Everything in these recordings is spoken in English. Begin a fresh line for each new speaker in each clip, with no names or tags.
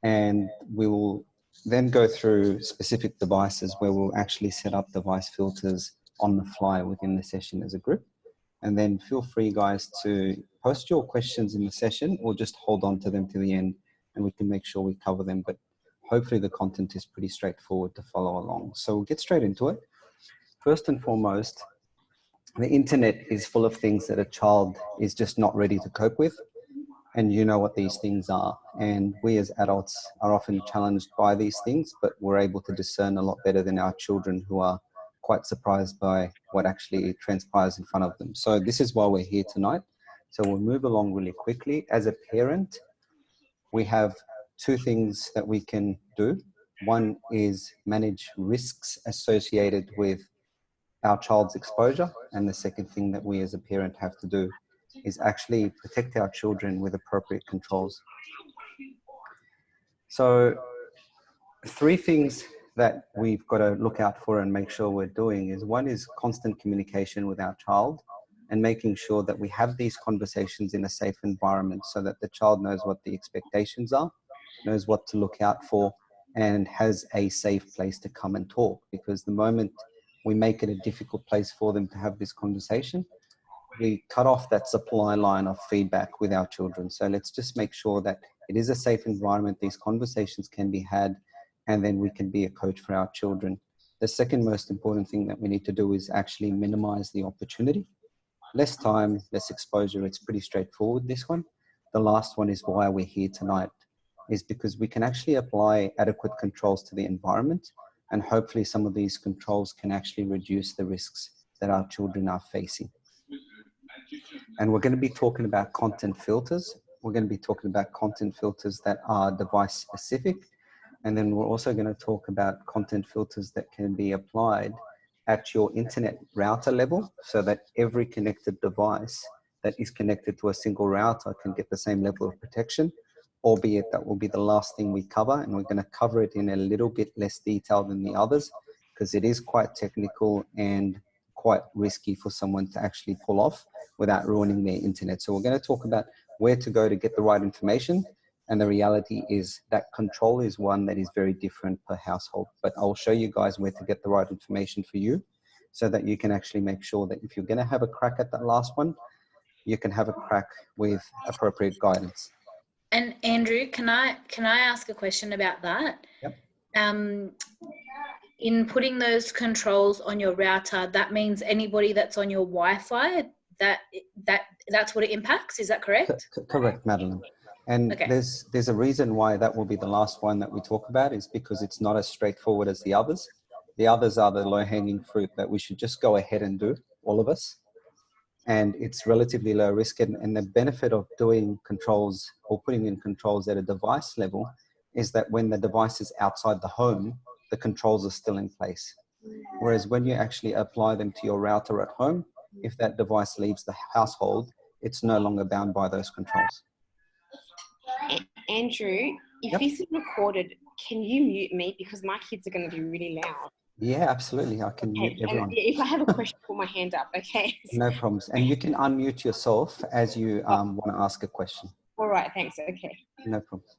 And we will then go through specific devices where we'll actually set up device filters on the fly within the session as a group. And then feel free, guys, to post your questions in the session or just hold on to them to the end and we can make sure we cover them. But hopefully the content is pretty straightforward to follow along. So we'll get straight into it. First and foremost, the internet is full of things that a child is just not ready to cope with. And you know what these things are. And we as adults are often challenged by these things, but we're able to discern a lot better than our children, who are quite surprised by what actually transpires in front of them. So this is why we're here tonight. So we'll move along really quickly. As a parent, we have two things that we can do. One is manage risks associated with our child's exposure. And the second thing that we as a parent have to do is actually protect our children with appropriate controls. So 3 things that we've got to look out for and make sure we're doing is, one is constant communication with our child and making sure that we have these conversations in a safe environment so that the child knows what the expectations are, knows what to look out for, and has a safe place to come and talk. Because the moment we make it a difficult place for them to have this conversation, we cut off that supply line of feedback with our children. So let's just make sure that it is a safe environment, these conversations can be had, and then we can be a coach for our children. The second most important thing that we need to do is actually minimize the opportunity. Less time, less exposure. It's pretty straightforward, this one. The last one is why we're here tonight, is because we can actually apply adequate controls to the environment, and hopefully some of these controls can actually reduce the risks that our children are facing. And we're going to be talking about content filters. We're going to be talking about content filters that are device specific. And then we're also going to talk about content filters that can be applied at your internet router level, so that every connected device that is connected to a single router can get the same level of protection, albeit that will be the last thing we cover. And we're going to cover it in a little bit less detail than the others, because it is quite technical and quite risky for someone to actually pull off without ruining their internet. So we're going to talk about where to go to get the right information. And the reality is that control is one that is very different per household. But I'll show you guys where to get the right information for you, so that you can actually make sure that if you're going to have a crack at that last one, you can have a crack with appropriate guidance.
And Andrew, can I ask a question about that?
Yep.
In putting those controls on your router, that means anybody that's on your Wi-Fi, that's what it impacts. Is that correct?
Correct, Madeline. And okay, there's a reason why that will be the last one that we talk about, is because it's not as straightforward as the others. The others are the low-hanging fruit that we should just go ahead and do, all of us. And it's relatively low risk. And the benefit of doing controls or putting in controls at a device level is that when the device is outside the home, the controls are still in place. Whereas when you actually apply them to your router at home, if that device leaves the household, it's no longer bound by those controls.
Andrew, if this is recorded, can you mute me? Because my kids are going to be really loud.
Yeah, absolutely. I can mute everyone.
And if I have a question, put my hand up, okay?
No problems. And you can unmute yourself as you want to ask a question.
All right, thanks. Okay.
No problems.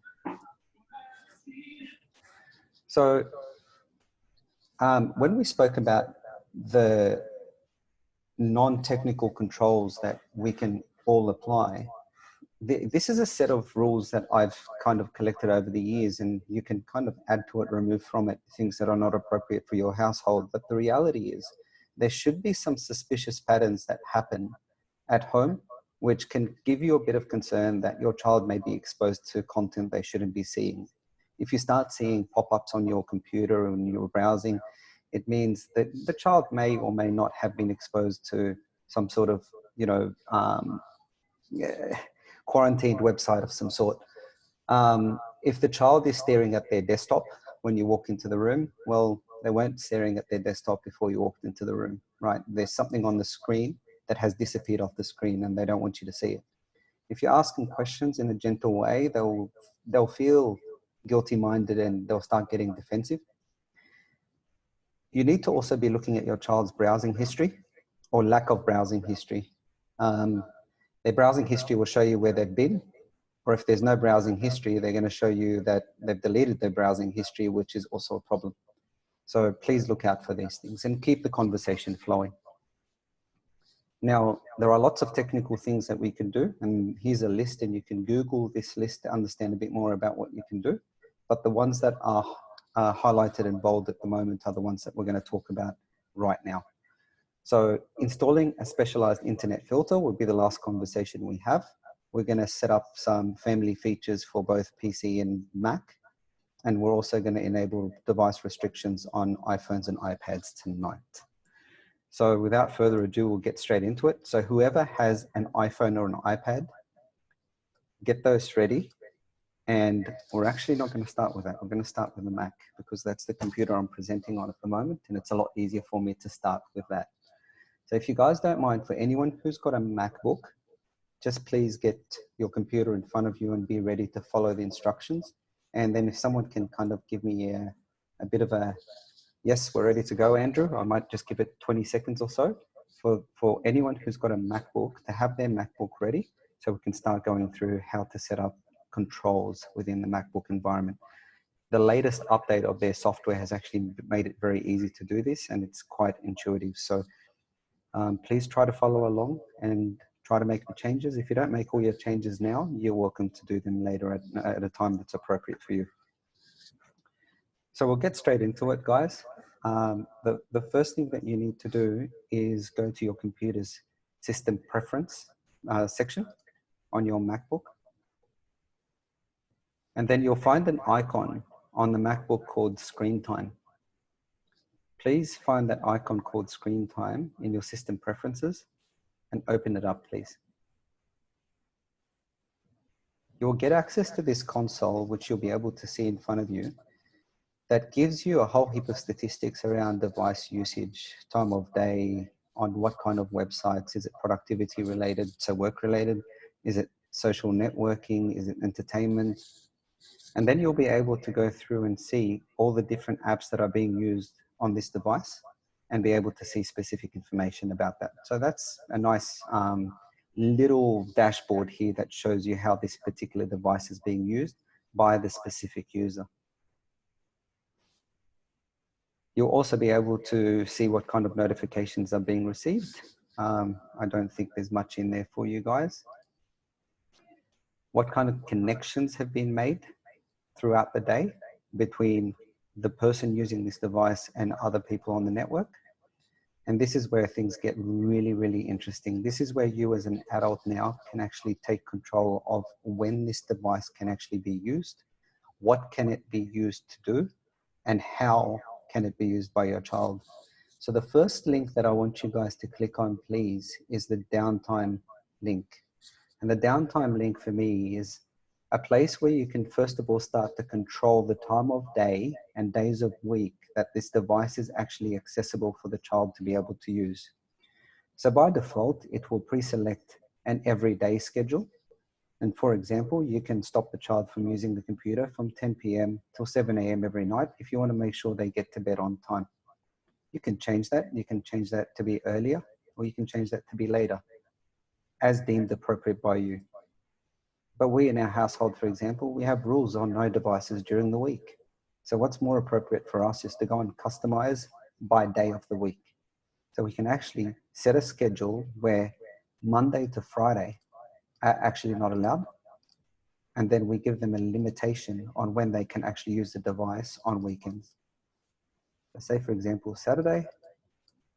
So when we spoke about the non-technical controls that we can all apply, this is a set of rules that I've kind of collected over the years, and you can kind of add to it, remove from it things that are not appropriate for your household. But the reality is there should be some suspicious patterns that happen at home, which can give you a bit of concern that your child may be exposed to content they shouldn't be seeing. If you start seeing pop-ups on your computer and you're browsing, it means that the child may or may not have been exposed to some sort of, quarantined website of some sort. If the child is staring at their desktop when you walk into the room, well, they weren't staring at their desktop before you walked into the room, right? There's something on the screen that has disappeared off the screen and they don't want you to see it. If you ask them questions in a gentle way, they'll feel guilty-minded and they'll start getting defensive. You need to also be looking at your child's browsing history or lack of browsing history. Their browsing history will show you where they've been, Or if there's no browsing history, they're going to show you that they've deleted their browsing history, which is also a problem. So please look out for these things and keep the conversation flowing. Now, there are lots of technical things that we can do, and here's a list, and you can Google this list to understand a bit more about what you can do. But the ones that are highlighted in bold at the moment are the ones that we're going to talk about right now. So installing a specialized internet filter will be the last conversation we have. We're going to set up some family features for both PC and Mac. And we're also going to enable device restrictions on iPhones and iPads tonight. So without further ado, we'll get straight into it. So whoever has an iPhone or an iPad, get those ready. And we're actually not going to start with that. We're going to start with the Mac because that's the computer I'm presenting on at the moment. And it's a lot easier for me to start with that. So if you guys don't mind, for anyone who's got a MacBook, just please get your computer in front of you and be ready to follow the instructions. And then if someone can kind of give me a bit of a, yes, we're ready to go, Andrew, I might just give it 20 seconds or so for anyone who's got a MacBook to have their MacBook ready so we can start going through how to set up controls within the MacBook environment. The latest update of their software has actually made it very easy to do this, and it's quite intuitive. So please try to follow along and try to make the changes. If you don't make all your changes now, you're welcome to do them later at a time that's appropriate for you. So we'll get straight into it, guys. The first thing that you need to do is go to your computer's system preference section on your MacBook. And then you'll find an icon on the MacBook called Screen Time. Please find that icon called Screen Time in your system preferences and open it up, please. You'll get access to this console, which you'll be able to see in front of you, that gives you a whole heap of statistics around device usage, time of day, on what kind of websites. Is it productivity related, so work related? Is it social networking? Is it entertainment? And then you'll be able to go through and see all the different apps that are being used on this device and be able to see specific information about that. So that's a nice little dashboard here that shows you how this particular device is being used by the specific user. You'll also be able to see what kind of notifications are being received. I don't think there's much in there for you guys. What kind of connections have been made throughout the day between the person using this device and other people on the network. And this is where things get really, really interesting. This is where you as an adult now can actually take control of when this device can actually be used, what can it be used to do, and how can it be used by your child. So the first link that I want you guys to click on, please, is the Downtime link. And the Downtime link for me is a place where you can first of all start to control the time of day and days of week that this device is actually accessible for the child to be able to use. So by default, it will pre-select an everyday schedule. And for example, you can stop the child from using the computer from 10 p.m. till 7 a.m. every night if you want to make sure they get to bed on time. You can change that. You can change that to be earlier, or you can change that to be later, as deemed appropriate by you. But we in our household, for example, we have rules on no devices during the week. So what's more appropriate for us is to go and customize by day of the week. So we can actually set a schedule where Monday to Friday are actually not allowed. And then we give them a limitation on when they can actually use the device on weekends. So say, for example, Saturday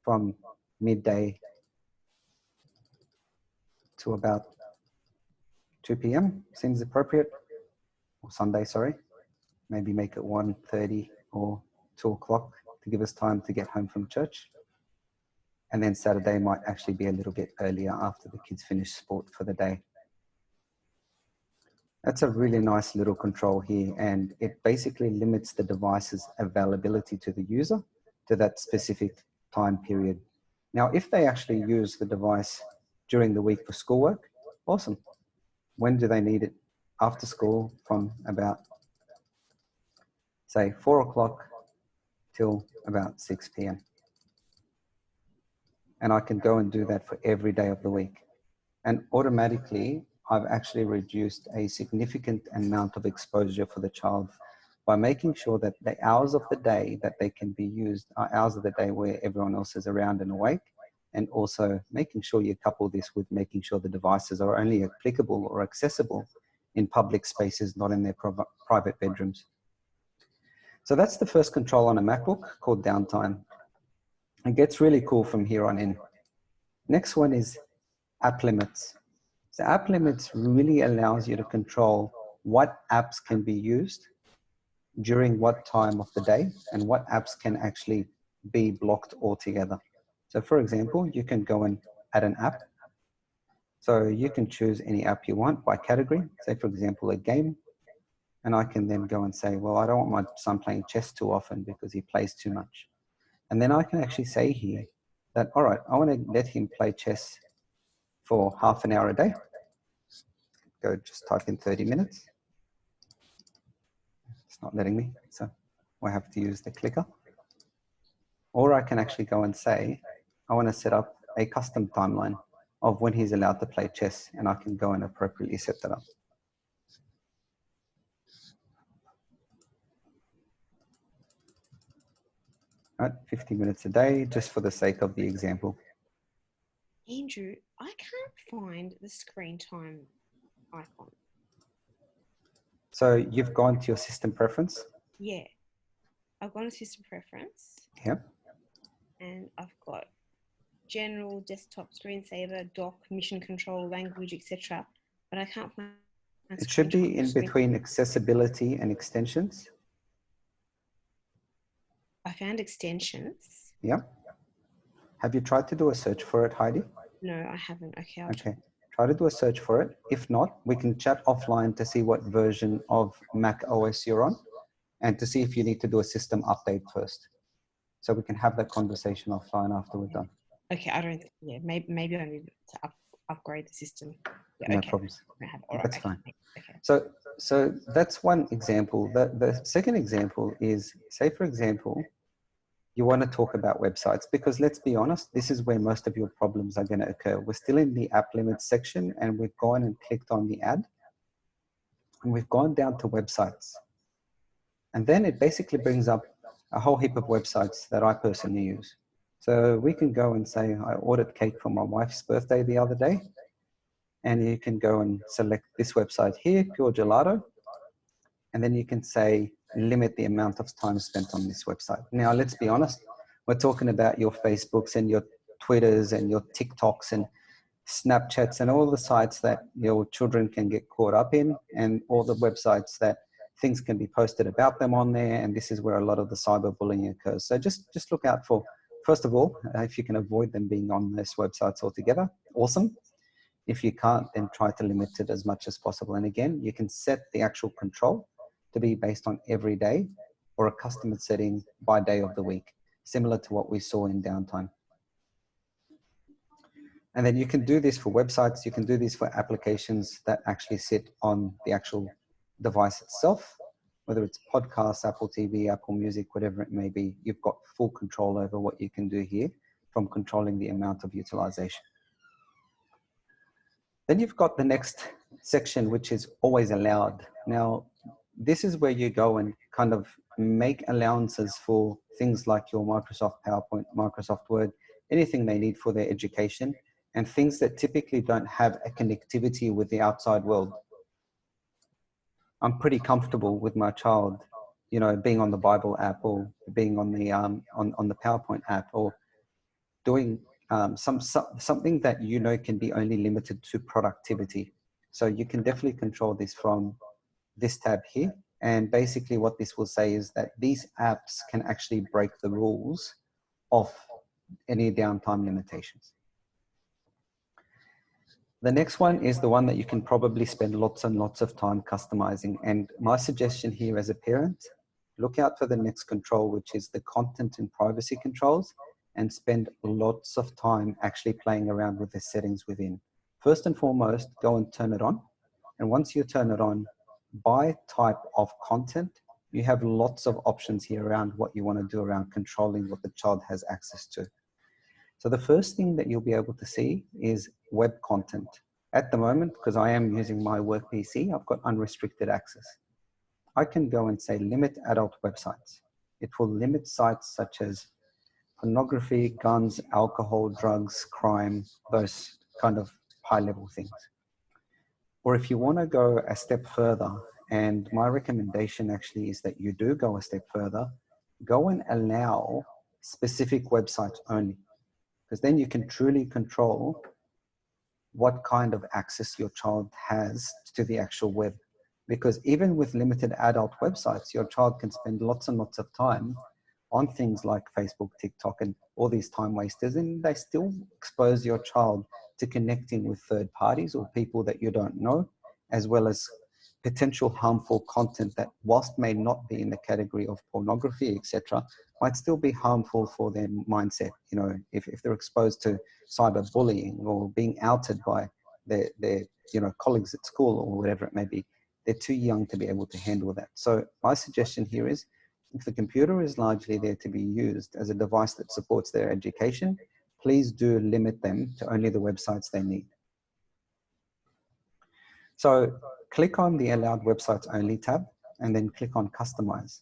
from midday to about 2 p.m. seems appropriate, or Sunday, sorry. Maybe make it 1:30 or 2 o'clock to give us time to get home from church. And then Saturday might actually be a little bit earlier after the kids finish sport for the day. That's a really nice little control here, and it basically limits the device's availability to the user to that specific time period. Now, if they actually use the device during the week for schoolwork, awesome. When do they need it? After school from about, say, 4 o'clock till about 6 p.m. And I can go and do that for every day of the week. And automatically, I've actually reduced a significant amount of exposure for the child by making sure that the hours of the day that they can be used are hours of the day where everyone else is around and awake, and also making sure you couple this with making sure the devices are only applicable or accessible in public spaces, not in their private bedrooms. So that's the first control on a MacBook, called Downtime. It gets really cool from here on in. Next one is app limits. So app limits really allows you to control what apps can be used during what time of the day and what apps can actually be blocked altogether. So for example, you can go and add an app. So you can choose any app you want by category, say for example, a game. And I can then go and say, well, I don't want my son playing chess too often because he plays too much. And then I can actually say here that, all right, I want to let him play chess for half an hour a day. Go just type in 30 minutes. It's not letting me, so I have to use the clicker. Or I can actually go and say, I want to set up a custom timeline of when he's allowed to play chess, and I can go and appropriately set that up. Right, 50 minutes a day, just for the sake of the example.
Andrew, I can't find the screen time icon.
So you've gone to your system preference?
Yeah. I've gone to system preference.
Yep.
And I've got general, desktop, screensaver, dock, mission control, language, etc. But I can't find.
It should be in between accessibility and extensions.
I found extensions.
Yeah. Have you tried to do a search for it, Heidi?
No, I haven't. Okay.
Okay. Try to do a search for it. If not, we can chat offline to see what version of Mac OS you're on and to see if you need to do a system update first. So we can have that conversation offline after we're done.
Okay, I don't. Yeah, maybe I need to upgrade the system. Yeah,
No
okay.
problems.
All right,
That's
okay.
fine.
Okay.
So that's one example. The second example is, say for example, you want to talk about websites, because let's be honest, this is where most of your problems are going to occur. We're still in the app limits section and we've gone and clicked on the ad and we've gone down to websites. And then it basically brings up a whole heap of websites that I personally use. So we can go and say, I ordered cake for my wife's birthday the other day. And you can go and select this website here, Pure Gelato. And then you can say, limit the amount of time spent on this website. Now, let's be honest, we're talking about your Facebooks and your Twitters and your TikToks and Snapchats and all the sites that your children can get caught up in, and all the websites that things can be posted about them on there. And this is where a lot of the cyberbullying occurs. So just look out for, first of all, if you can avoid them being on those websites altogether, awesome. If you can't, then try to limit it as much as possible. And again, you can set the actual control to be based on every day or a custom setting by day of the week, similar to what we saw in Downtime. And then you can do this for websites. You can do this for applications that actually sit on the actual device itself, whether it's podcasts, Apple TV, Apple Music, whatever it may be. You've got full control over what you can do here from controlling the amount of utilization. Then you've got the next section, which is always allowed. Now, this is where you go and kind of make allowances for things like your Microsoft PowerPoint, Microsoft Word, anything they need for their education, and things that typically don't have a connectivity with the outside world. I'm pretty comfortable with my child, you know, being on the Bible app or being on the on the PowerPoint app, or doing something that you know can be only limited to productivity. So you can definitely control this from this tab here. And basically what this will say is that these apps can actually break the rules of any downtime limitations. The next one is the one that you can probably spend lots and lots of time customizing. And my suggestion here as a parent, look out for the next control, which is the content and privacy controls, and spend lots of time actually playing around with the settings within. First and foremost, go and turn it on. And once you turn it on, by type of content, you have lots of options here around what you want to do around controlling what the child has access to. So the first thing that you'll be able to see is web content. At the moment, because I am using my work PC, I've got unrestricted access. I can go and say limit adult websites. It will limit sites such as pornography, guns, alcohol, drugs, crime, those kind of high level things. Or if you want to go a step further, and my recommendation actually is that you do go a step further, go and allow specific websites only, because then you can truly control what kind of access your child has to the actual web. Because even with limited adult websites, your child can spend lots and lots of time on things like Facebook, TikTok, and all these time wasters, and they still expose your child to connecting with third parties or people that you don't know, as well as potential harmful content that, whilst may not be in the category of pornography, etc., might still be harmful for their mindset. You know, if they're exposed to cyberbullying or being outed by their colleagues at school or whatever it may be, they're too young to be able to handle that. So my suggestion here is, if the computer is largely there to be used as a device that supports their education, please do limit them to only the websites they need. So click on the Allowed Websites Only tab and then click on Customize.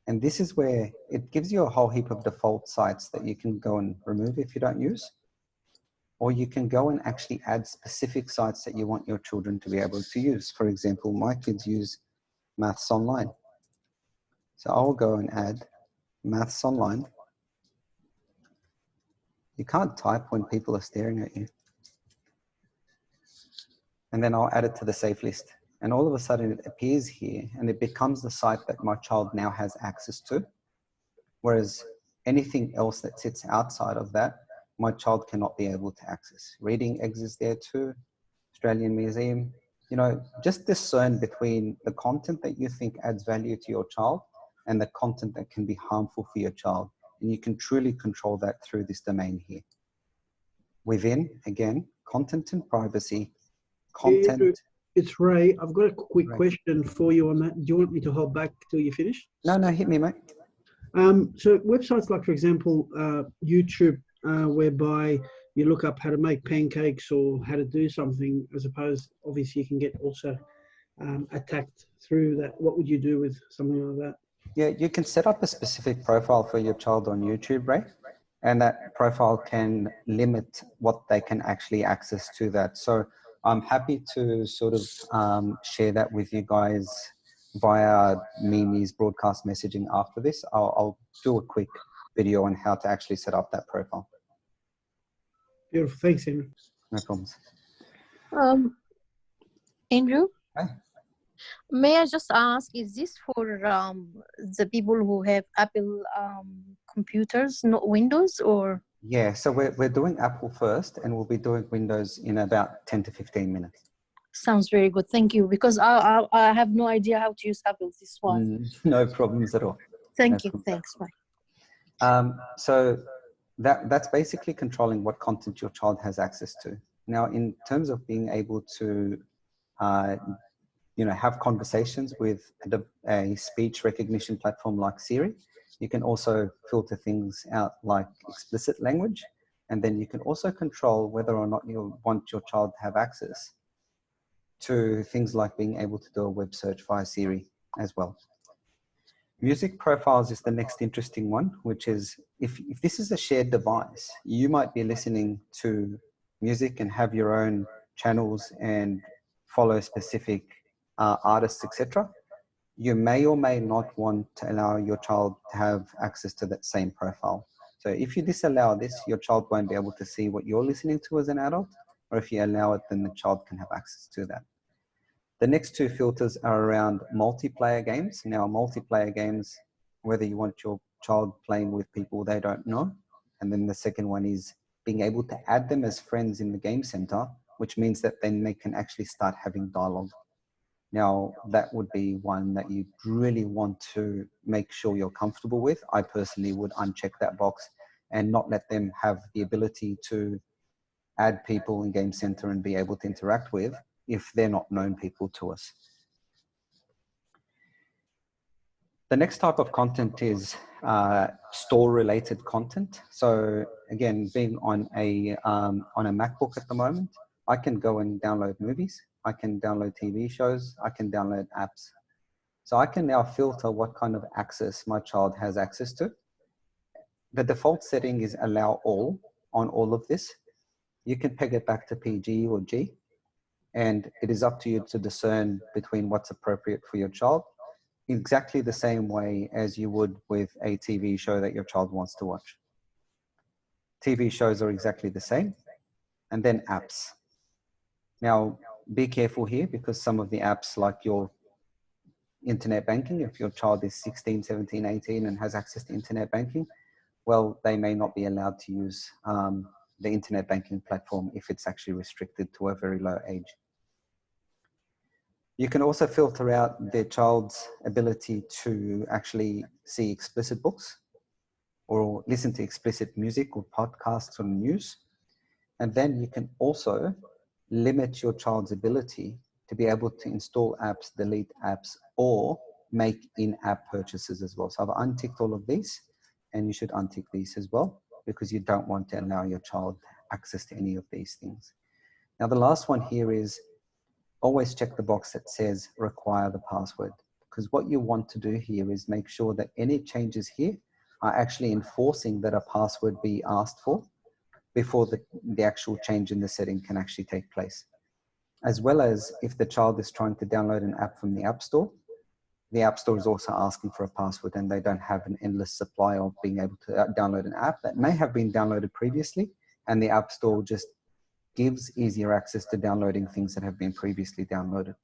And this is where it gives you a whole heap of default sites that you can go and remove if you don't use. Or you can go and actually add specific sites that you want your children to be able to use. For example, my kids use Maths Online. So I'll go and add Maths Online. You can't type when people are staring at you. And then I'll add it to the safe list. And all of a sudden it appears here and it becomes the site that my child now has access to. Whereas anything else that sits outside of that, my child cannot be able to access. Reading exists there too, Australian Museum. You know, just discern between the content that you think adds value to your child and the content that can be harmful for your child. And you can truly control that through this domain here. Within, again, content and privacy, content.
It's Ray. I've got a quick question for you on that. Do you want me to hold back till you finish?
No, hit me, mate.
So websites like, for example, YouTube, whereby you look up how to make pancakes or how to do something, as opposed, obviously you can get also attacked through that. What would you do with something like that?
Yeah, you can set up a specific profile for your child on YouTube, Ray, and that profile can limit what they can actually access to that. So I'm happy to sort of share that with you guys via Mimi's broadcast messaging after this. I'll do a quick video on how to actually set up that profile.
Beautiful. Thanks, Andrew.
No problems.
Andrew?
Hi.
May I just ask, is this for the people who have Apple computers, not Windows, or?
Yeah, so we're doing Apple first, and we'll be doing Windows in about 10 to 15 minutes.
Sounds very good. Thank you. Because I have no idea how to use Apple. This one.
No problems at all.
Thank you. Thanks.
Bye. So that's basically controlling what content your child has access to. Now, in terms of being able to have conversations with a speech recognition platform like Siri. You can also filter things out like explicit language. And then you can also control whether or not you want your child to have access to things like being able to do a web search via Siri as well. Music profiles is the next interesting one, which is if this is a shared device, you might be listening to music and have your own channels and follow specific artists, etc. You may or may not want to allow your child to have access to that same profile. So if you disallow this, your child won't be able to see what you're listening to as an adult, or if you allow it, then the child can have access to that. The next two filters are around multiplayer games. Now, multiplayer games, whether you want your child playing with people they don't know, and then the second one is being able to add them as friends in the game center, which means that then they can actually start having dialogue. Now, that would be one that you really want to make sure you're comfortable with. I personally would uncheck that box and not let them have the ability to add people in Game Center and be able to interact with if they're not known people to us. The next type of content is store-related content. So again, being on a MacBook at the moment, I can go and download movies. I can download TV shows. I can download apps. So I can now filter what kind of access my child has access to. The default setting is allow all on all of this. You can peg it back to PG or G, and it is up to you to discern between what's appropriate for your child, exactly the same way as you would with a TV show that your child wants to watch. TV shows are exactly the same. And then apps. Now, be careful here, because some of the apps, like your internet banking, if your child is 16, 17, 18 and has access to internet banking, well, they may not be allowed to use the internet banking platform if it's actually restricted to a very low age. You can also filter out their child's ability to actually see explicit books or listen to explicit music or podcasts or news. And then you can also limit your child's ability to be able to install apps, delete apps, or make in-app purchases as well. So I've unticked all of these, and you should untick these as well, because you don't want to allow your child access to any of these things. Now, the last one here is always check the box that says require the password, because what you want to do here is make sure that any changes here are actually enforcing that a password be asked for before the actual change in the setting can actually take place. As well as if the child is trying to download an app from the App Store, the App Store is also asking for a password, and they don't have an endless supply of being able to download an app that may have been downloaded previously, and the App Store just gives easier access to downloading things that have been previously downloaded.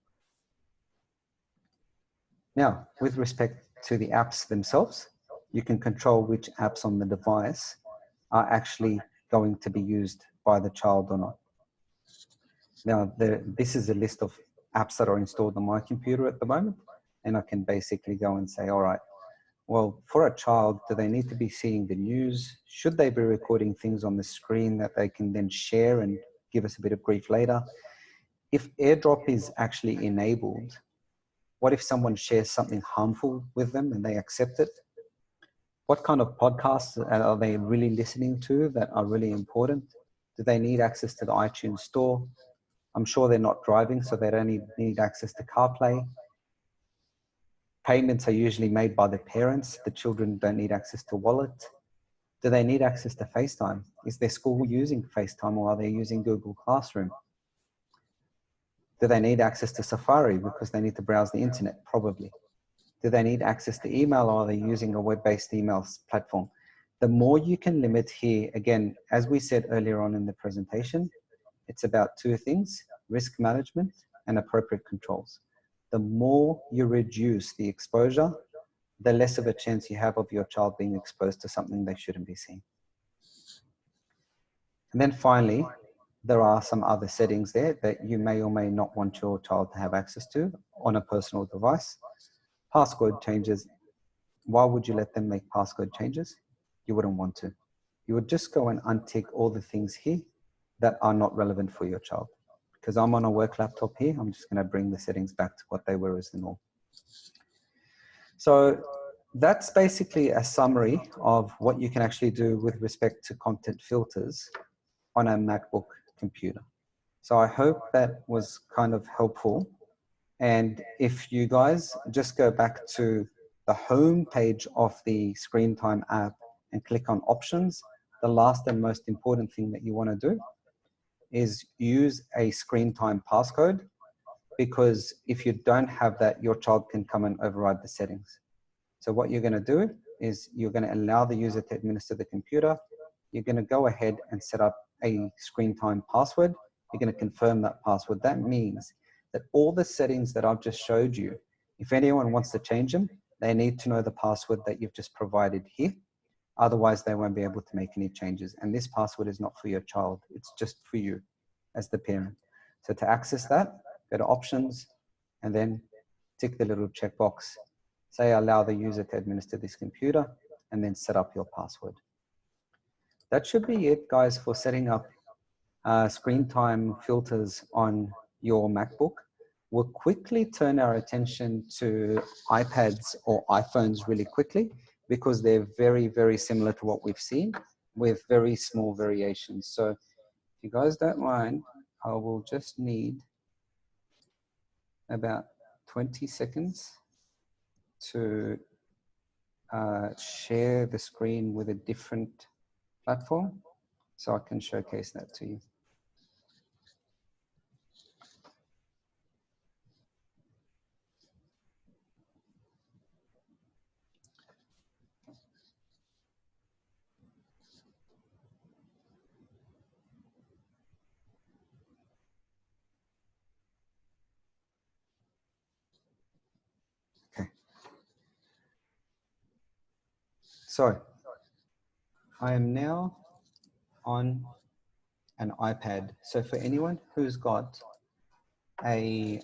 Now, with respect to the apps themselves, you can control which apps on the device are actually going to be used by the child or not. Now, this is a list of apps that are installed on my computer at the moment, and I can basically go and say, all right, well, for a child, do they need to be seeing the news? Should they be recording things on the screen that they can then share and give us a bit of grief later? If AirDrop is actually enabled, what if someone shares something harmful with them and they accept it? What kind of podcasts are they really listening to that are really important? Do they need access to the iTunes store? I'm sure they're not driving, so they don't need access to CarPlay. Payments are usually made by the parents. The children don't need access to Wallet. Do they need access to FaceTime? Is their school using FaceTime, or are they using Google Classroom? Do they need access to Safari because they need to browse the internet? Probably. Do they need access to email, or are they using a web-based email platform? The more you can limit here, again, as we said earlier on in the presentation, it's about two things: risk management and appropriate controls. The more you reduce the exposure, the less of a chance you have of your child being exposed to something they shouldn't be seeing. And then finally, there are some other settings there that you may or may not want your child to have access to on a personal device. Passcode changes. Why would you let them make passcode changes? You wouldn't want to. You would just go and untick all the things here that are not relevant for your child. Because I'm on a work laptop here, I'm just going to bring the settings back to what they were as the norm. So that's basically a summary of what you can actually do with respect to content filters on a MacBook computer. So I hope that was kind of helpful. And if you guys just go back to the home page of the Screen Time app and click on options, the last and most important thing that you want to do is use a Screen Time passcode, because if you don't have that, your child can come and override the settings. So what you're going to do is you're going to allow the user to administer the computer. You're going to go ahead and set up a Screen Time password. You're going to confirm that password. That means that all the settings that I've just showed you, if anyone wants to change them, they need to know the password that you've just provided here. Otherwise, they won't be able to make any changes. And this password is not for your child. It's just for you as the parent. So to access that, go to options and then tick the little checkbox. Say allow the user to administer this computer, and then set up your password. That should be it, guys, for setting up Screen Time filters on your MacBook. We'll quickly turn our attention to iPads or iPhones really quickly, because they're very, very similar to what we've seen with very small variations. So if you guys don't mind, I will just need about 20 seconds to share the screen with a different platform so I can showcase that to you. Okay. So I am now on an iPad. So for anyone who's got an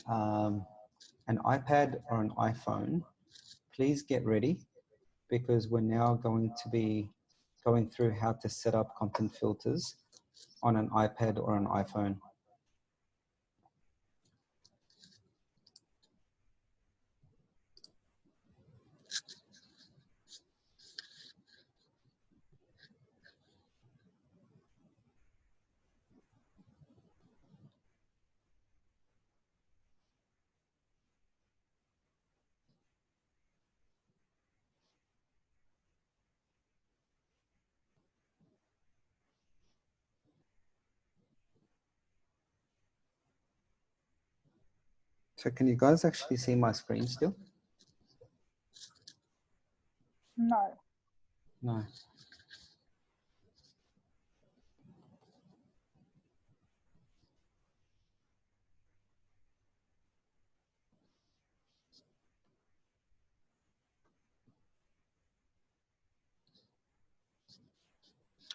iPad or an iPhone, please get ready, because we're now going to be going through how to set up content filters on an iPad or an iPhone. So can you guys actually see my screen still?
No.
No.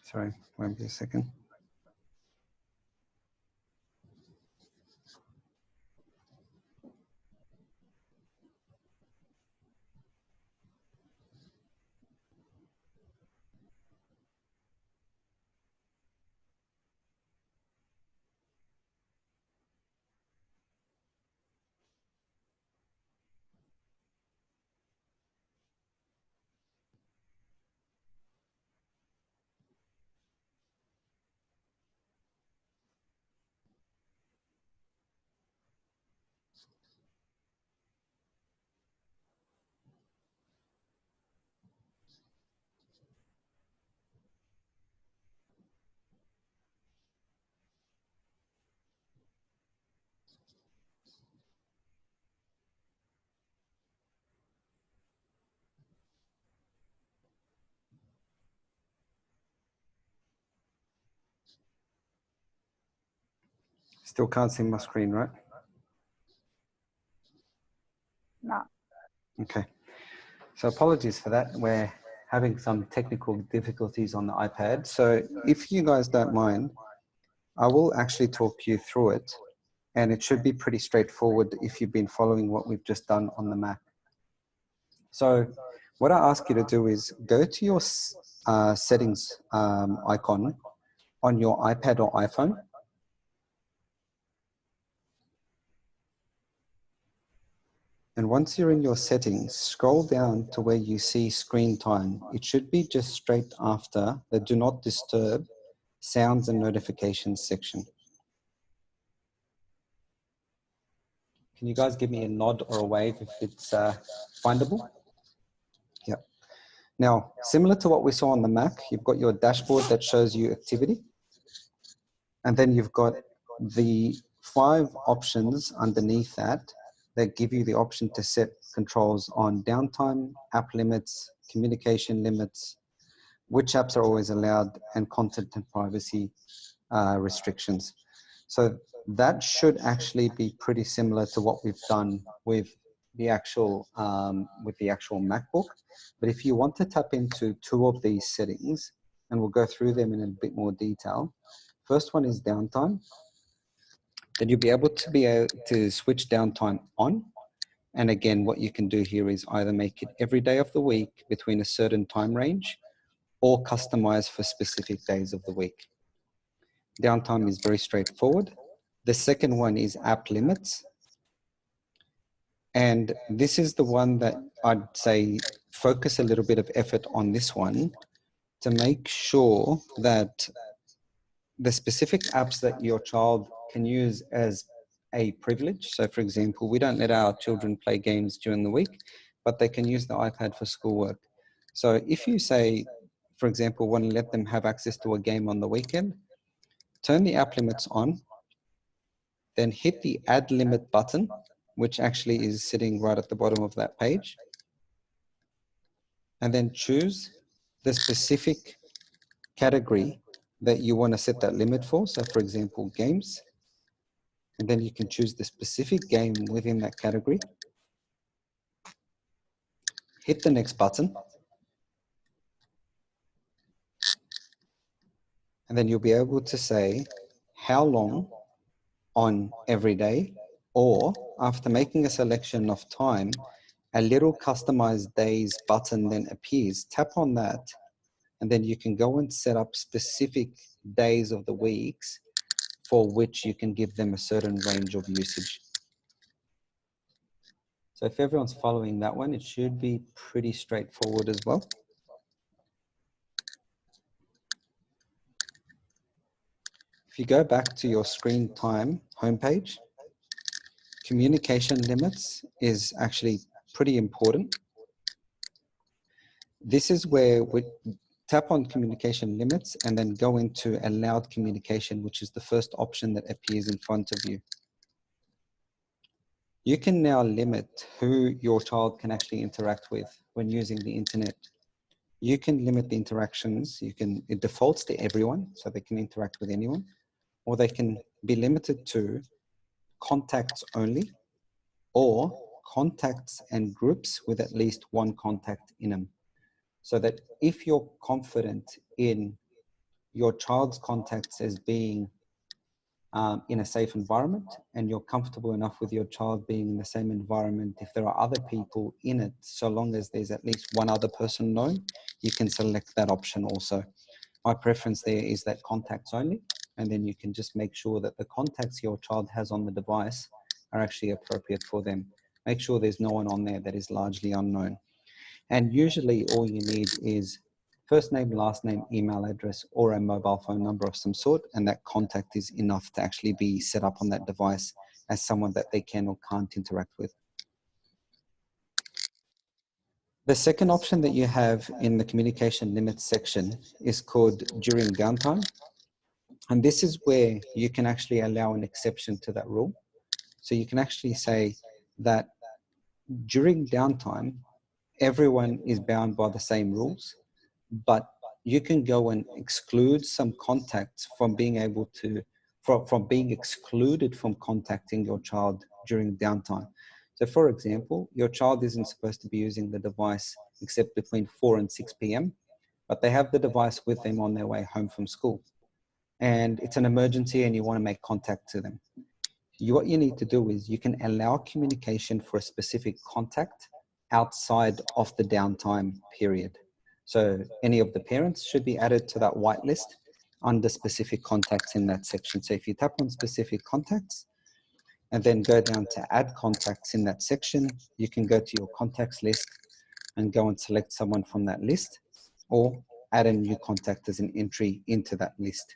Sorry, won't be a second. Still can't see my screen, right?
No.
Okay. So apologies for that. We're having some technical difficulties on the iPad. So if you guys don't mind, I will actually talk you through it, and it should be pretty straightforward if you've been following what we've just done on the Mac. So what I ask you to do is go to your settings icon on your iPad or iPhone. And once you're in your settings, scroll down to where you see screen time. It should be just straight after the do not disturb sounds and notifications section. Can you guys give me a nod or a wave if it's findable? Yeah. Now, similar to what we saw on the Mac, you've got your dashboard that shows you activity. And then you've got the 5 options underneath that give you the option to set controls on downtime, app limits, communication limits, which apps are always allowed, and content and privacy restrictions. So that should actually be pretty similar to what we've done with the actual MacBook. But if you want to tap into 2 of these settings, and we'll go through them in a bit more detail. First one is downtime. Then you'll be able to switch downtime on. And again, what you can do here is either make it every day of the week between a certain time range, or customize for specific days of the week. Downtime is very straightforward. The second one is app limits. And this is the one that I'd say focus a little bit of effort on this one to make sure that the specific apps that your child can use as a privilege. So for example, we don't let our children play games during the week, but they can use the iPad for schoolwork. So if you say, for example, want to let them have access to a game on the weekend, turn the app limits on, then hit the add limit button, which actually is sitting right at the bottom of that page. And then choose the specific category that you want to set that limit for. So for example, games. And then you can choose the specific game within that category. Hit the next button. And then you'll be able to say how long on every day, or after making a selection of time, a little customized days button then appears. Tap on that, and then you can go and set up specific days of the weeks for which you can give them a certain range of usage. So if everyone's following that one, it should be pretty straightforward as well. If you go back to your screen time homepage, communication limits is actually pretty important. This is where we tap on communication limits and then go into allowed communication, which is the first option that appears in front of you. You can now limit who your child can actually interact with when using the internet. You can limit the interactions. It defaults to everyone, so they can interact with anyone, or they can be limited to contacts only, or contacts and groups with at least one contact in them. So that if you're confident in your child's contacts as being in a safe environment, and you're comfortable enough with your child being in the same environment, if there are other people in it, so long as there's at least one other person known, you can select that option also. My preference there is that contacts only, and then you can just make sure that the contacts your child has on the device are actually appropriate for them. Make sure there's no one on there that is largely unknown. And usually all you need is first name, last name, email address, or a mobile phone number of some sort, and that contact is enough to actually be set up on that device as someone that they can or can't interact with. The second option that you have in the communication limits section is called during downtime. And this is where you can actually allow an exception to that rule. So you can actually say that during downtime, everyone is bound by the same rules, but you can go and exclude some contacts from being able to, from being excluded from contacting your child during downtime. So for example, your child isn't supposed to be using the device except between 4 and 6 p.m., but they have the device with them on their way home from school. And it's an emergency and you want to make contact to them. What you need to do is you can allow communication for a specific contact outside of the downtime period. So any of the parents should be added to that whitelist under specific contacts in that section. So if you tap on specific contacts and then go down to add contacts in that section, you can go to your contacts list and go and select someone from that list, or add a new contact as an entry into that list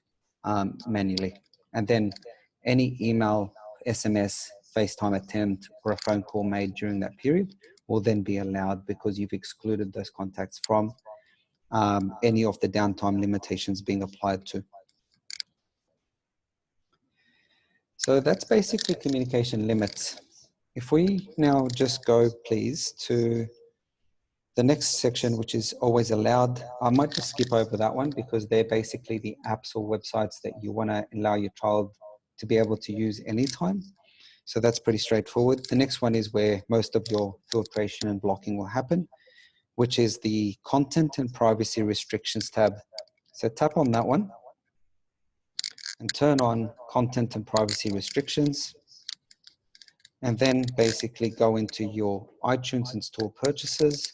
manually. And then any email, SMS, FaceTime attempt, or a phone call made during that period will then be allowed because you've excluded those contacts from any of the downtime limitations being applied to. So that's basically communication limits. If we now just go, please, to the next section, which is always allowed. I might just skip over that one because they're basically the apps or websites that you want to allow your child to be able to use anytime. So that's pretty straightforward. The next one is where most of your filtration and blocking will happen, which is the content and privacy restrictions tab. So tap on that one and turn on content and privacy restrictions. And then basically go into your iTunes and store purchases.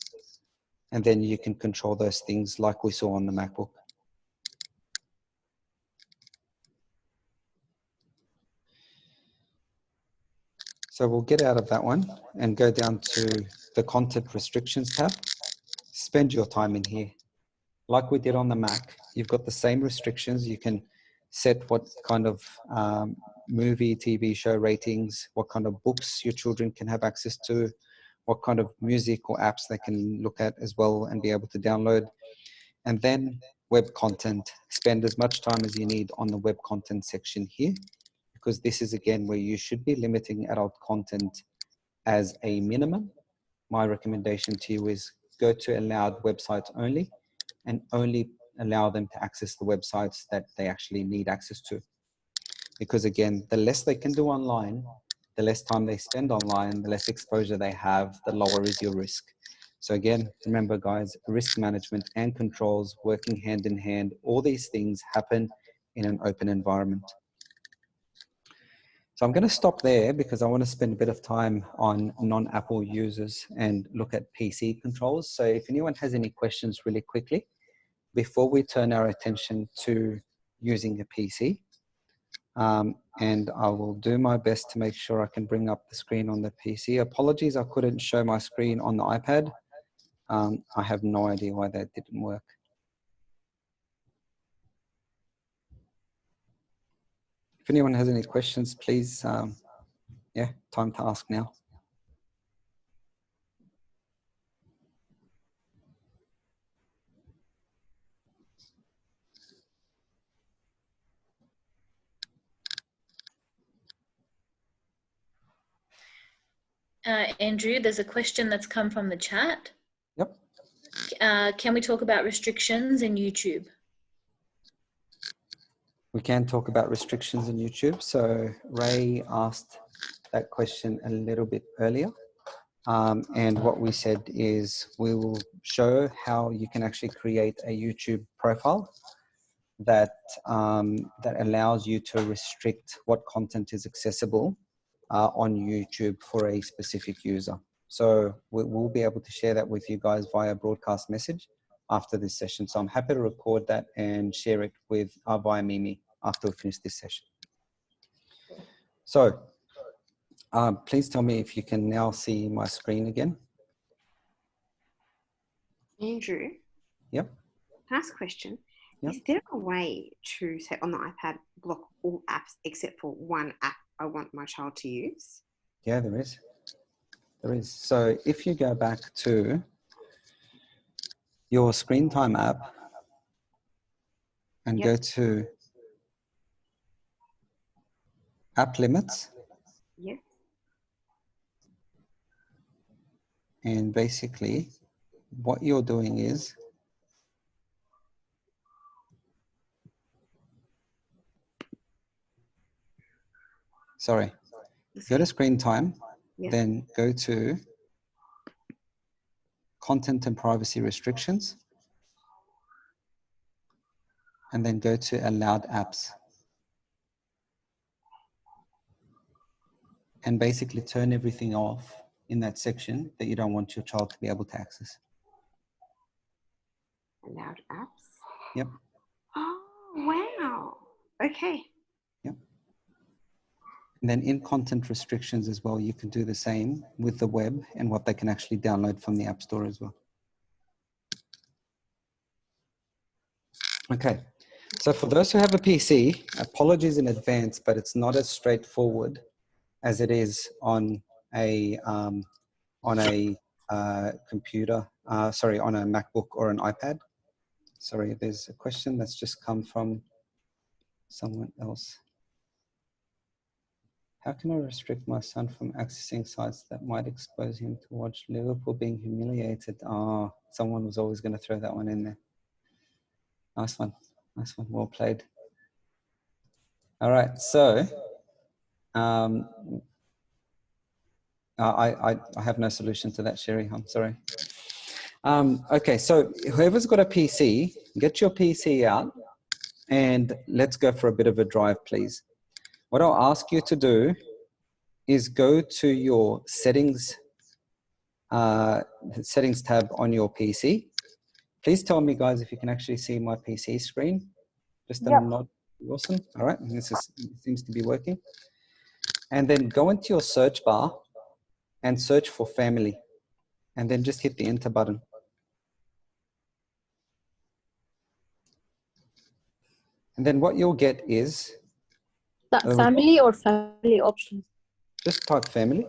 And then you can control those things like we saw on the MacBook. So we'll get out of that one and go down to the content restrictions tab. Spend your time in here. Like we did on the Mac, you've got the same restrictions. You can set what kind of movie, TV show ratings, what kind of books your children can have access to, what kind of music or apps they can look at as well and be able to download. And then web content. Spend as much time as you need on the web content section here, because this is again where you should be limiting adult content as a minimum. My recommendation to you is go to allowed websites only, and only allow them to access the websites that they actually need access to. Because again, the less they can do online, the less time they spend online, the less exposure they have, the lower is your risk. So again, remember guys, risk management and controls working hand in hand, all these things happen in an open environment. So I'm going to stop there because I want to spend a bit of time on non-Apple users and look at PC controls. So if anyone has any questions really quickly, before we turn our attention to using a PC, and I will do my best to make sure I can bring up the screen on the PC. Apologies, I couldn't show my screen on the iPad. I have no idea why that didn't work. If anyone has any questions, please, yeah, time to ask now.
Andrew, there's a question that's come from the chat.
Yep.
Can we talk about restrictions in YouTube?
We can talk about restrictions in YouTube. So Ray asked that question a little bit earlier. And what we said is we will show how you can actually create a YouTube profile that, that allows you to restrict what content is accessible on YouTube for a specific user. So we'll be able to share that with you guys via broadcast message after this session. So I'm happy to record that and share it with via Mimi after we finish this session. So please tell me if you can now see my screen again.
Andrew?
Yep.
Can I ask a question?
Yep.
Is there a way to, say, on the iPad, block all apps except for one app I want my child to use?
Yeah, there is. There is. So if you go back to your screen time app and
Yep.
go to app limits,
Yes.
and basically what you're doing is go to screen time,
Yep.
then go to content and privacy restrictions, and then go to allowed apps. And basically turn everything off in that section that you don't want your child to be able to access.
Allowed apps?
Yep.
Oh, wow. Okay.
Yep. And then in content restrictions as well, you can do the same with the web and what they can actually download from the App Store as well. Okay. So for those who have a PC, apologies in advance, but it's not as straightforward as it is on a computer, on a MacBook or an iPad. Sorry, there's a question that's just come from someone else. How can I restrict my son from accessing sites that might expose him to watch Liverpool being humiliated? Oh, someone was always going to throw that one in there. Nice one. Nice one. Well played. All right. So I have no solution to that, Sherry. I'm sorry. Okay. So whoever's got a PC, get your PC out and let's go for a bit of a drive, please. What I'll ask you to do is go to your settings tab on your PC. Please tell me, guys, if you can actually see my PC screen. Just a nod. Awesome. All right. This seems to be working. And then go into your search bar and search for family. And then just hit the enter button. And then what you'll get is
That family or family options?
just type family.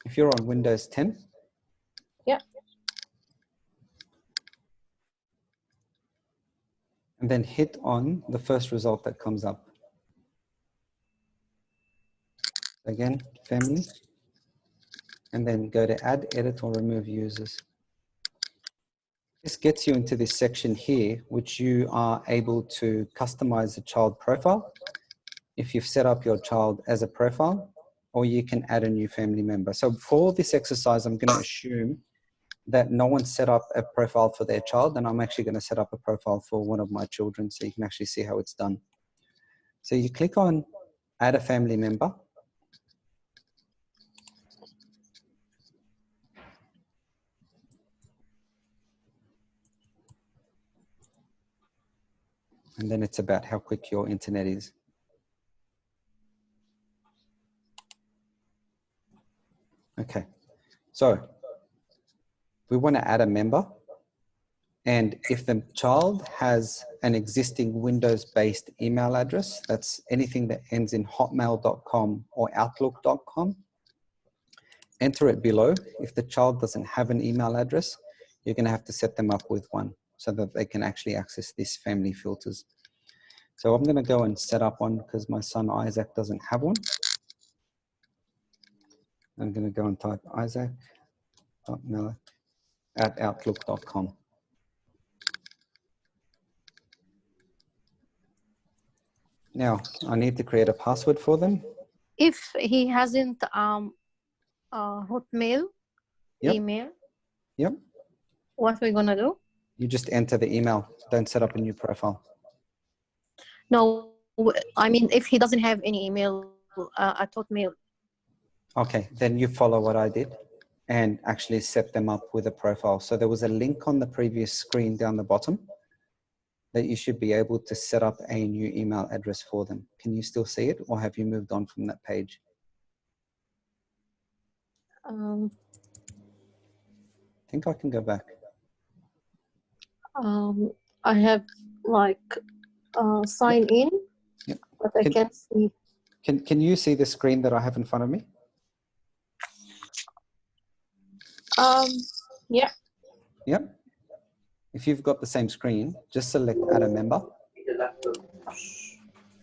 If you're on Windows 10.
Yeah.
And then hit on the first result that comes up. Again, family. And then go to add, edit, or remove users. This gets you into this section here, which you are able to customize the child profile if you've set up your child as a profile, or you can add a new family member. So for this exercise, I'm going to assume that no one set up a profile for their child, and I'm actually going to set up a profile for one of my children so you can actually see how it's done. So you click on add a family member. And then it's about how quick your internet is. Okay, so we want to add a member. And if the child has an existing Windows-based email address, that's anything that ends in hotmail.com or outlook.com, enter it below. If the child doesn't have an email address, you're going to have to set them up with one so that they can actually access these family filters. So I'm going to go and set up one because my son Isaac doesn't have one. I'm going to go and type isaac.miller@outlook.com. Now, I need to create a password for them.
If he hasn't Hotmail email, what are we gonna do?
You just enter the email. Don't set up a new profile.
No, I mean if he doesn't have any email at Hotmail.
Okay, then you follow what I did and actually set them up with a profile. So there was a link on the previous screen down the bottom that you should be able to set up a new email address for them. Can you still see it, or have you moved on from that page?
I
think I can go back.
I have like sign in, but I can't see.
Can you see the screen that I have in front of me?
Yeah.
Yep. If you've got the same screen, just select add a member.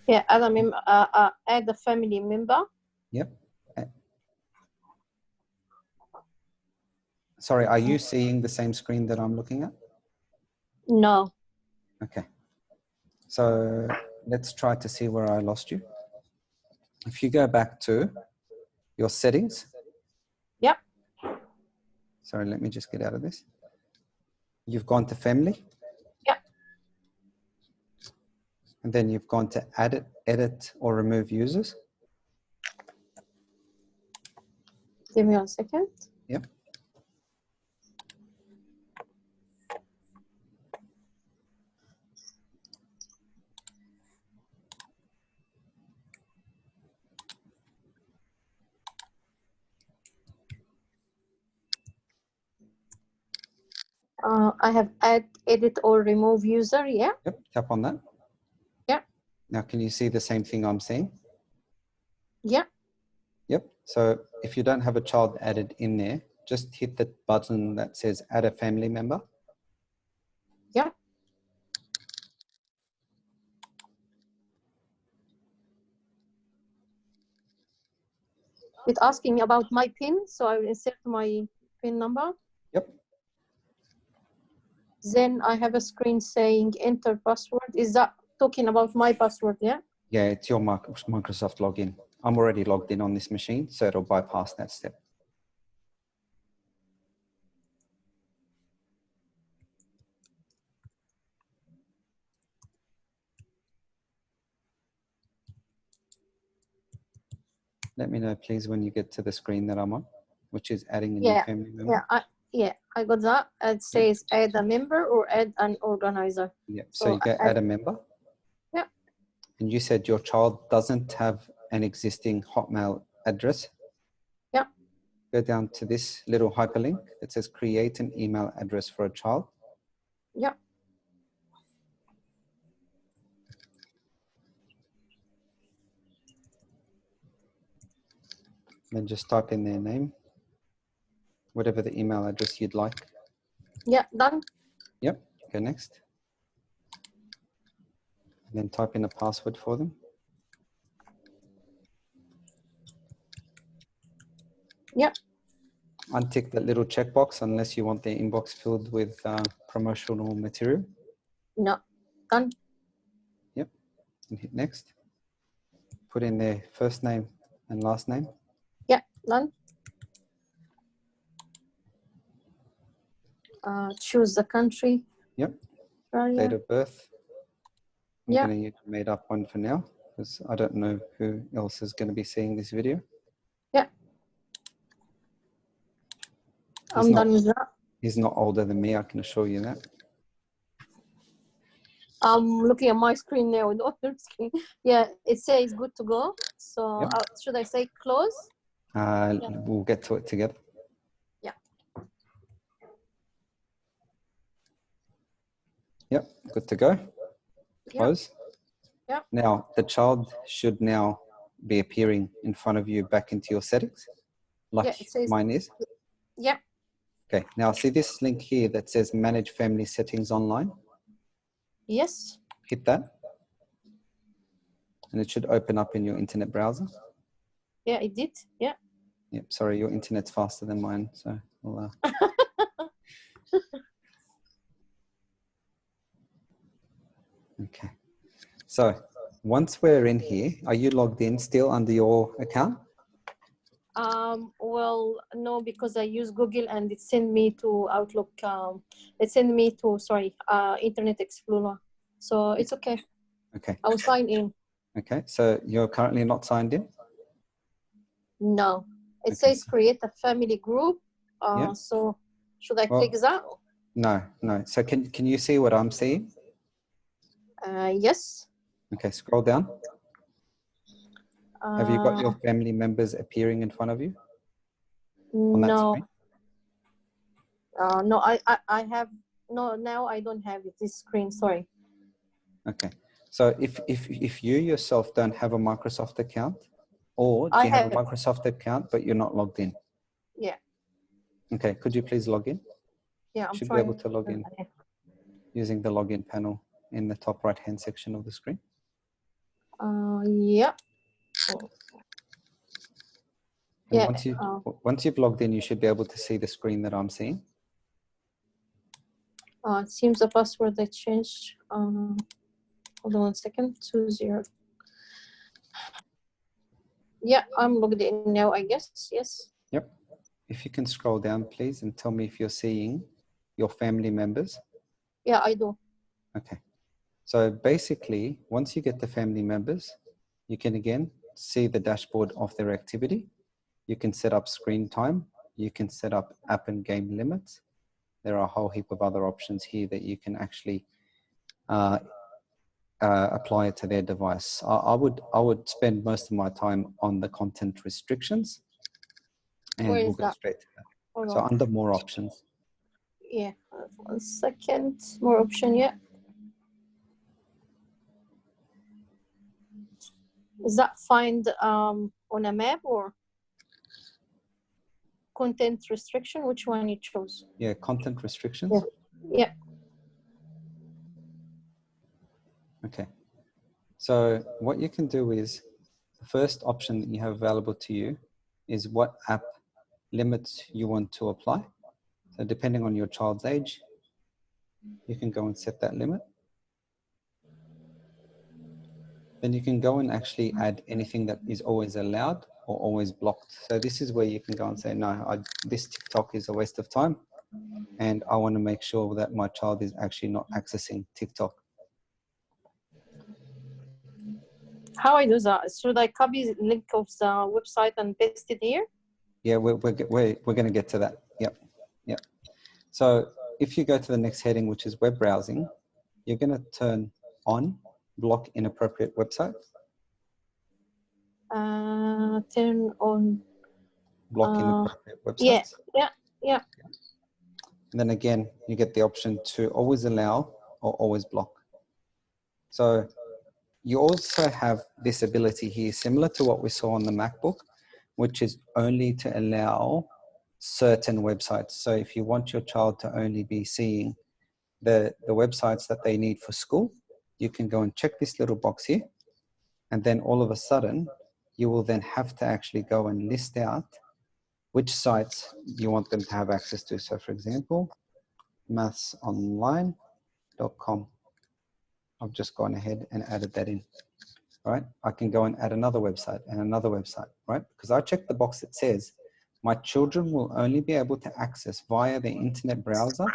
Yeah, add a member. Add a family member.
Yep. Sorry, are you seeing the same screen that I'm looking at?
No.
Okay. So let's try to see where I lost you. If you go back to your settings.
Yep.
Sorry, let me just get out of this. You've gone to family.
Yep.
And then you've gone to edit, or remove users.
Give me 1 second.
Yep.
I have add, edit, or remove user. Yeah.
Yep. Tap on that.
Yeah.
Now, can you see the same thing I'm seeing?
Yeah.
Yep. So if you don't have a child added in there, just hit the button that says add a family member.
Yeah. It's asking me about my PIN, so I will insert my PIN number.
Yep.
Then I have a screen saying enter password. Is that talking about my password? Yeah.
Yeah, it's your Microsoft login. I'm already logged in on this machine, so it'll bypass that step. Let me know, please, when you get to the screen that I'm on, which is adding a new family member.
Yeah, I got that. It says add a member or add an organizer.
Yeah, so you go add a member.
Yeah.
And you said your child doesn't have an existing Hotmail address.
Yeah.
Go down to this little hyperlink that says create an email address for a child.
Yeah.
Then just type in their name, whatever the email address you'd like.
Yeah, done.
Yep, go next. And then type in a password for them.
Yep.
Untick that little checkbox unless you want their inbox filled with promotional material.
No, done.
Yep, and hit next. Put in their first name and last name.
Yeah, done. Choose the country.
Yep.
Australia.
Date of birth. I'm
Yeah.
going to use a made up one for now because I don't know who else is going to be seeing this video.
Yeah.
He's
I'm
not-
done with that.
He's not older than me, I can assure you that.
I'm looking at my screen now with other screen. Yeah, it says good to go. So
Yep.
should I say close? Yeah.
We'll get to it together.
Yeah.
Yep, good to go.
Yeah.
Close.
Yeah.
Now, the child should now be appearing in front of you back into your settings, like
Yeah, it says-
mine is.
Yeah.
Okay, now see this link here that says Manage Family Settings Online?
Yes.
Hit that. And it should open up in your internet browser.
Yeah, it did. Yeah.
Yep, sorry, your internet's faster than mine, so we'll, Okay. So once we're in here, are you logged in still under your account?
Well, no, because I use Google and it sent me to Outlook. It sent me to, Internet Explorer. So it's okay.
Okay.
I'll sign in.
Okay, so you're currently not signed in?
No. It
Okay.
says create a family group.
Yeah.
So should I
Well-
click that?
No, no. So can you see what I'm seeing?
Yes.
Okay, scroll down. Have you got your
Uh,
family members appearing in front of you on that
no.
screen?
No, I have, no, now I don't have it, this screen, sorry.
Okay. So if you yourself don't have a Microsoft account, or do
I
you have a
have.
Microsoft account but you're not logged in?
Yeah.
Okay, could you please log in?
Yeah, I'm
Should be
trying.
able to log in using the login panel in the top right hand section of the screen.
Yeah.
And
Yeah,
once you've logged in, you should be able to see the screen that I'm seeing.
It seems the password I changed. Hold on 1 second. 20. Yeah, I'm logged in now, I guess. Yes.
Yep. If you can scroll down, please, and tell me if you're seeing your family members.
Yeah, I do.
Okay. So basically, once you get the family members, you can again see the dashboard of their activity. You can set up screen time. You can set up app and game limits. There are a whole heap of other options here that you can actually apply it to their device. I would spend most of my time on the content restrictions, and
Where
we'll
is
go
that?
straight to that.
Hold
So
on.
under more options.
Yeah, 1 second. More option, yeah. Is that find on a map or content restriction? Which one you chose?
Yeah, content restrictions.
Yeah. Yeah.
Okay. So what you can do is the first option that you have available to you is what app limits you want to apply. So depending on your child's age, you can go and set that limit. Then you can go and actually add anything that is always allowed or always blocked. So this is where you can go and say, no, this TikTok is a waste of time, and I want to make sure that my child is actually not accessing TikTok.
How I do that? Should I copy the link of the website and paste it here?
Yeah, we're going to get to that. Yep. Yep. So if you go to the next heading, which is web browsing, you're going to turn on block inappropriate websites.
Turn on.
Block inappropriate websites.
Yeah.
And then again, you get the option to always allow or always block. So you also have this ability here, similar to what we saw on the MacBook, which is only to allow certain websites. So if you want your child to only be seeing the websites that they need for school, you can go and check this little box here. And then all of a sudden, you will then have to actually go and list out which sites you want them to have access to. So for example, mathsonline.com. I've just gone ahead and added that in, right? I can go and add another website and another website, right? Because I checked the box that says, my children will only be able to access via the internet browser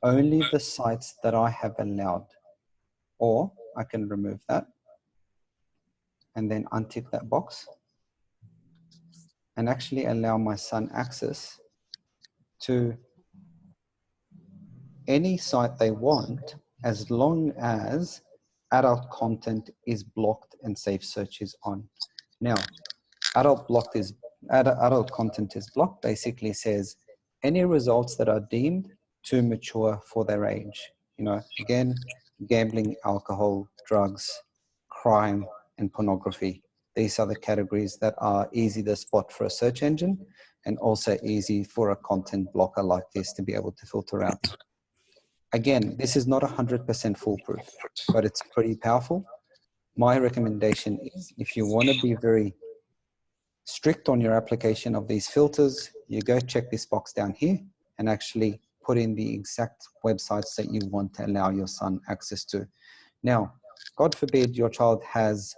only the sites that I have allowed. Or I can remove that and then untick that box and actually allow my son access to any site they want, as long as adult content is blocked and safe search is on. Now, adult content is blocked basically says any results that are deemed too mature for their age. You know, again, gambling, alcohol, drugs, crime, and pornography. These are the categories that are easy to spot for a search engine and also easy for a content blocker like this to be able to filter out. Again, this is not 100% foolproof, but it's pretty powerful. My recommendation is if you want to be very strict on your application of these filters, you go check this box down here and actually put in the exact websites that you want to allow your son access to. Now, God forbid your child has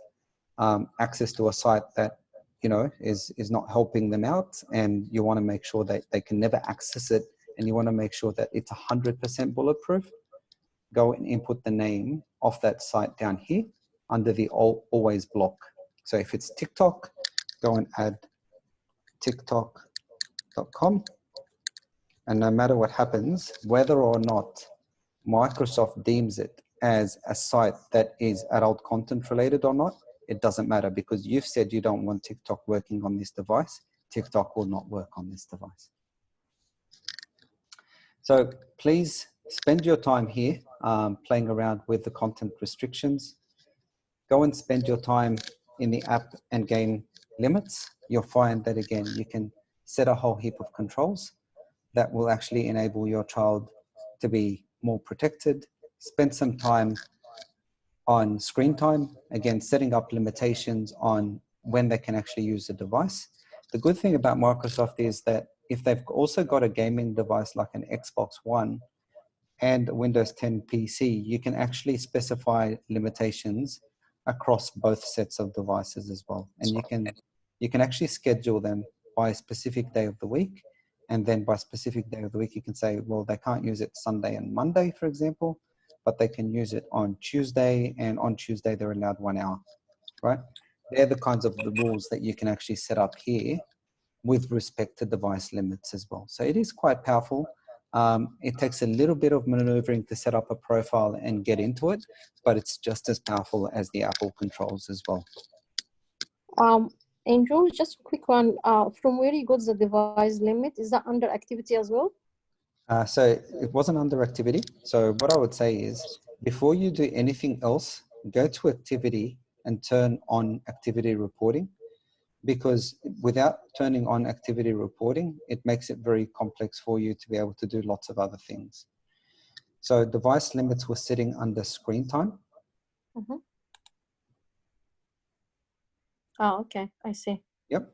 access to a site that, you know, is not helping them out, and you want to make sure that they can never access it, and you want to make sure that it's 100% bulletproof. Go and input the name of that site down here under the always block. So if it's TikTok, go and add tiktok.com, and no matter what happens, whether or not Microsoft deems it as a site that is adult content related or not, it doesn't matter, because you've said you don't want TikTok working on this device. TikTok will not work on this device. So please spend your time here playing around with the content restrictions. Go and spend your time in the app and game limits. You'll find that, again, you can set a whole heap of controls that will actually enable your child to be more protected. Spend some time on screen time, again, setting up limitations on when they can actually use the device. The good thing about Microsoft is that if they've also got a gaming device like an Xbox One and a Windows 10 PC, you can actually specify limitations across both sets of devices as well. And you can actually schedule them by a specific day of the week. And then by specific day of the week, you can say, well, they can't use it Sunday and Monday, for example, but they can use it on Tuesday, and on Tuesday they're allowed 1 hour, right? They're the kinds of the rules that you can actually set up here with respect to device limits as well. So it is quite powerful. It takes a little bit of maneuvering to set up a profile and get into it, but it's just as powerful as the Apple controls as well.
Andrew, just a quick one. From where you got the device limit, is that under activity as well?
So it wasn't under activity. So what I would say is, before you do anything else, go to activity and turn on activity reporting, because without turning on activity reporting, it makes it very complex for you to be able to do lots of other things. So device limits were sitting under screen time.
Mm-hmm. Oh, okay, I see.
Yep.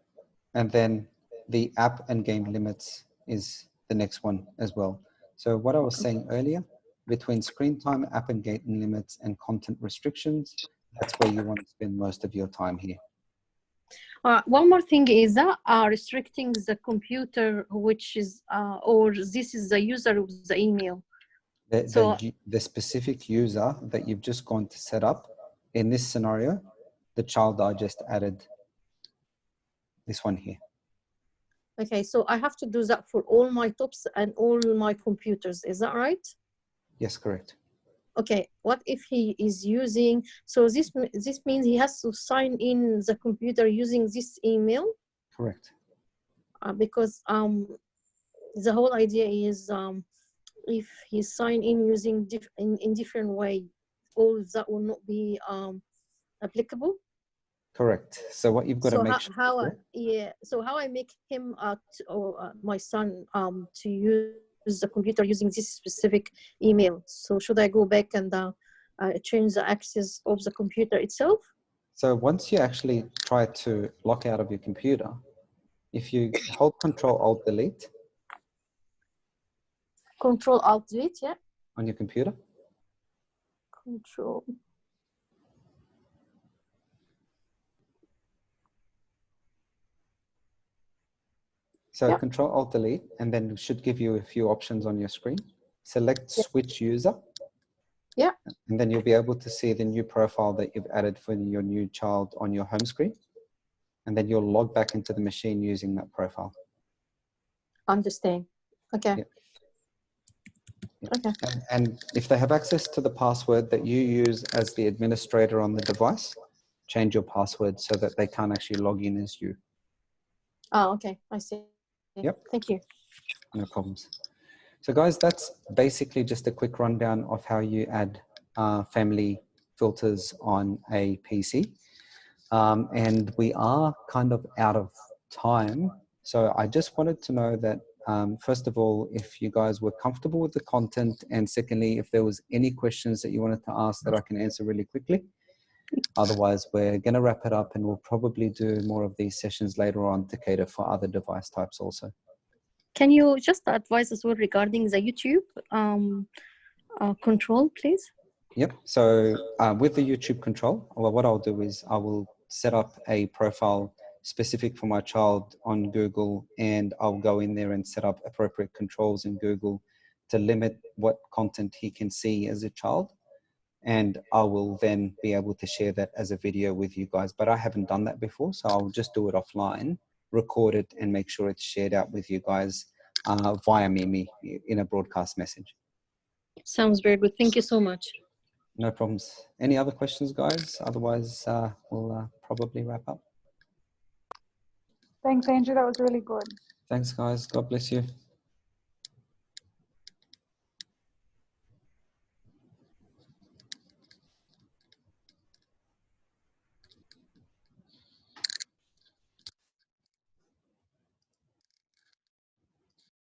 And then the app and game limits is the next one as well. So what I was saying earlier, between screen time, app and game limits, and content restrictions, that's where you want to spend most of your time here.
One more thing is that restricting the computer, which is, or this is the user of the email.
The specific user that you've just gone to set up, in this scenario, the child I just added, this one here.
Okay, so I have to do that for all my tops and all my computers, is that right?
Yes, correct.
Okay, what if he is using, so this means he has to sign in the computer using this email?
Correct.
Because the whole idea is if he sign in using in different way, all that will not be applicable?
Correct. So what you've got to
So
make sure.
so how I make him my son to use the computer using this specific email? So should I go back and change the access of the computer itself?
So once you actually try to lock out of your computer, if you hold Control Alt Delete
Control Alt Delete, yeah.
on your computer,
Control.
so
Yep.
Control Alt Delete, and then it should give you a few options on your screen. Select Switch User.
Yeah.
And then you'll be able to see the new profile that you've added for your new child on your home screen. And then you'll log back into the machine using that profile.
Understand. Okay.
Yep. Yep.
Okay.
And if they have access to the password that you use as the administrator on the device, change your password so that they can't actually log in as you.
Oh, okay. I see.
Yep.
Thank you.
No problems. So guys, that's basically just a quick rundown of how you add family filters on a PC. And we are kind of out of time. So I just wanted to know that, first of all, if you guys were comfortable with the content, and secondly, if there was any questions that you wanted to ask that I can answer really quickly. Otherwise, we're going to wrap it up, and we'll probably do more of these sessions later on to cater for other device types also.
Can you just advise as well regarding the YouTube control, please?
Yep. So with the YouTube control, well, what I'll do is I will set up a profile specific for my child on Google, and I'll go in there and set up appropriate controls in Google to limit what content he can see as a child. And I will then be able to share that as a video with you guys. But I haven't done that before, so I'll just do it offline, record it, and make sure it's shared out with you guys via Mimi in a broadcast message.
Sounds very good. Thank you so much.
No problems. Any other questions, guys? Otherwise, we'll probably wrap up.
Thanks, Andrew. That was really good.
Thanks, guys. God bless you.